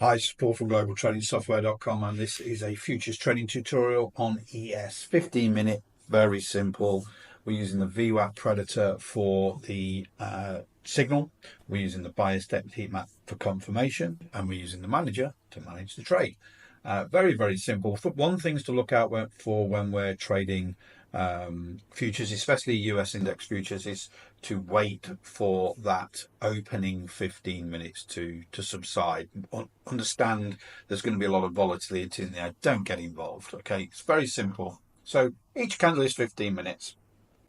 Hi, it's Paul from globaltradingsoftware.com, and this is a futures trading tutorial on ES. 15-minute, very simple. We're using the VWAP Predator for the signal. We're using the bias depth heat map for confirmation, and we're using the manager to manage the trade. Very, very simple. One things to look out for when we're trading futures, especially US index futures, is to wait for that opening 15 minutes to subside. Understand there's going to be a lot of volatility in there. Don't get involved. Okay, it's very simple. So each candle is 15 minutes.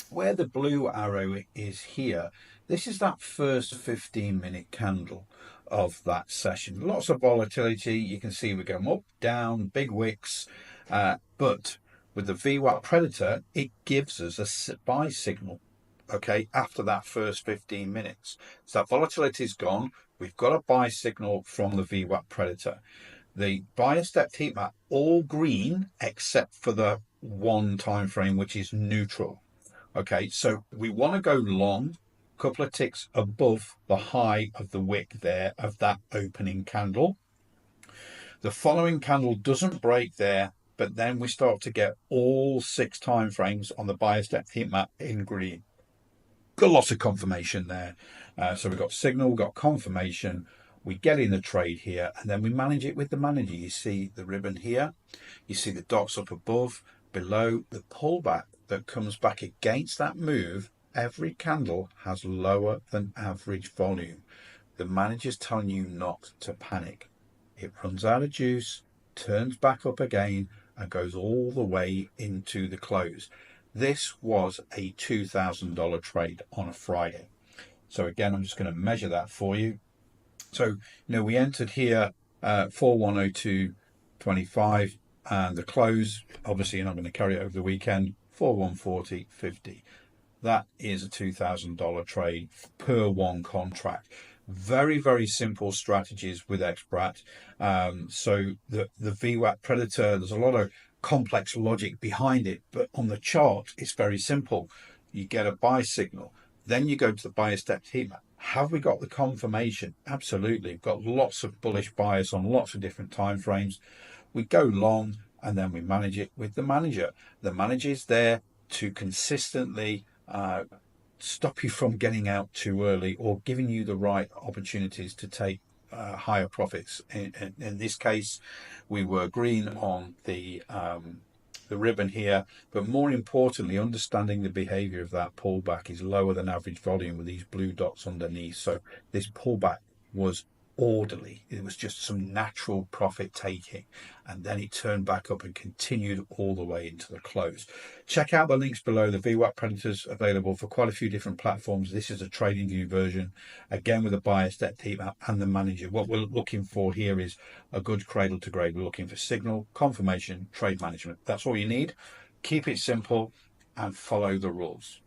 Where the blue arrow is here, this is that first 15-minute candle of that session. Lots of volatility. You can see we're going up, down, big wicks, but with the VWAP Predator, it gives us a buy signal, okay, after that first 15 minutes. So that volatility is gone. We've got a buy signal from the VWAP Predator. The bias depth heat map, all green, except for the one time frame, which is neutral. Okay, so we want to go long, a couple of ticks above the high of the wick there of that opening candle. The following candle doesn't break there, but then we start to get all 6 time frames on the bias depth heat map in green. Got lots of confirmation there. So we've got signal, we've got confirmation. We get in the trade here, and then we manage it with the manager. You see the ribbon here. You see the dots up above, below, the pullback that comes back against that move. Every candle has lower than average volume. The manager's telling you not to panic. It runs out of juice, turns back up again, and goes all the way into the close. This was a $2,000 trade on a Friday. So again, I'm just going to measure that for you. So, we entered here 4102.25, and the close, obviously you're not going to carry it over the weekend, 4140.50. That is a $2,000 trade per one contract. Very, very simple strategies with xBrat. So the VWAP Predator, there's a lot of complex logic behind it, but on the chart, it's very simple. You get a buy signal, then you go to the bias depth heat map. Have we got the confirmation? Absolutely. We've got lots of bullish bias on lots of different time frames. We go long, and then we manage it with the manager. The manager is there to consistently stop you from getting out too early, or giving you the right opportunities to take higher profits. In this case, we were green on the ribbon here, but more importantly, understanding the behavior of that pullback is lower than average volume with these blue dots underneath. So this pullback was orderly. It was just some natural profit taking, and then it turned back up and continued all the way into the close. Check out the links below. The VWAP Predators available for quite a few different platforms. This is a TradingView version, again with a bias depth heat map and the manager. What we're looking for here is a good cradle to grade. We're looking for signal, confirmation, trade management. That's all you need. Keep it simple and follow the rules.